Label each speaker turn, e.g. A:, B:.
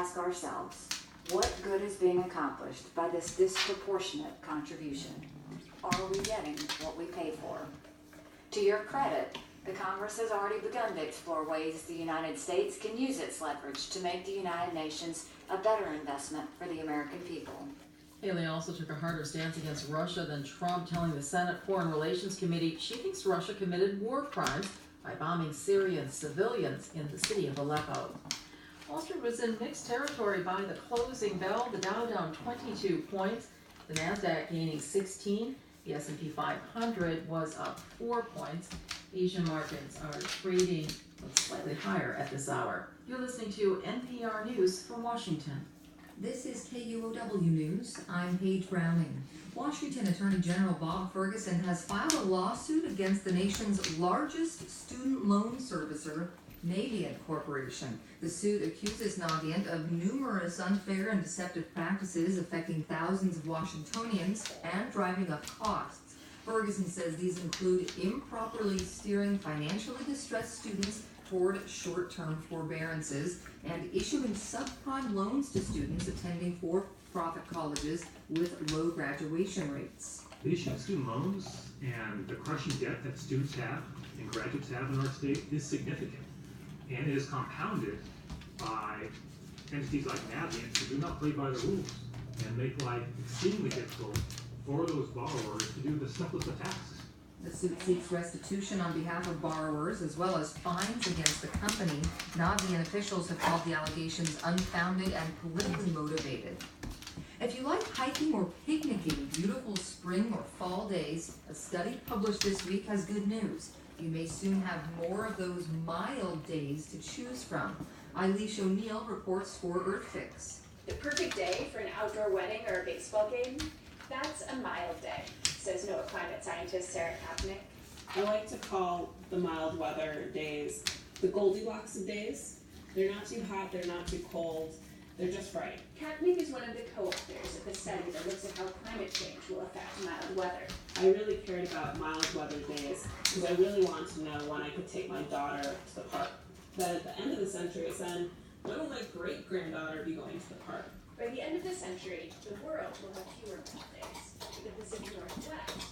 A: ask ourselves, what good is being accomplished by this disproportionate contribution? Are we getting what we pay for? To your credit, the Congress has already begun to explore ways the United States can use its leverage to make the United Nations a better investment for the American people.
B: Haley also took a harder stance against Russia than Trump, telling the Senate Foreign Relations Committee she thinks Russia committed war crimes by bombing Syrian civilians in the city of Aleppo. Wall Street was in mixed territory by the closing bell. The Dow down 22 points, the Nasdaq gaining 16, the S&P 500 was up 4 points. Asian markets are trading slightly higher at this hour. You're listening to NPR News from Washington.
C: This is KUOW News. I'm Paige Browning. Washington Attorney General Bob Ferguson has filed a lawsuit against the nation's largest student loan servicer, Navient Corporation. The suit accuses Navient of numerous unfair and deceptive practices affecting thousands of Washingtonians and driving up costs. Ferguson says these include improperly steering financially distressed students toward short-term forbearances and issuing subprime loans to students attending for-profit colleges with low graduation rates.
D: The issue of student loans and the crushing debt that students have and graduates have in our state is significant, and it is compounded by entities like Navient who do not play by the rules and make life exceedingly difficult for those borrowers to do the simplest of tasks.
C: The suit seeks restitution on behalf of borrowers as well as fines against the company. Navient officials have called the allegations unfounded and politically motivated. If you like hiking or picnicking beautiful spring or fall days, a study published this week has good news. You may soon have more of those mild days to choose from. Eilish O'Neill reports for EarthFix.
E: The perfect day for an outdoor wedding or a baseball game? That's a mild day, says NOAA climate scientist Sarah Kapnick.
F: I like to call the mild weather days the Goldilocks of days. They're not too hot, they're not too cold, they're just right.
E: Kapnick is one of the co-authors of the study that looks at how climate change will affect mild weather.
F: I really cared about mild weather days because I really wanted to know when I could take my daughter to the park. But at the end of the century, I said, when will my great-granddaughter be going to the park?
E: By the end of the century, the world will have fewer mild days. The Pacific Northwest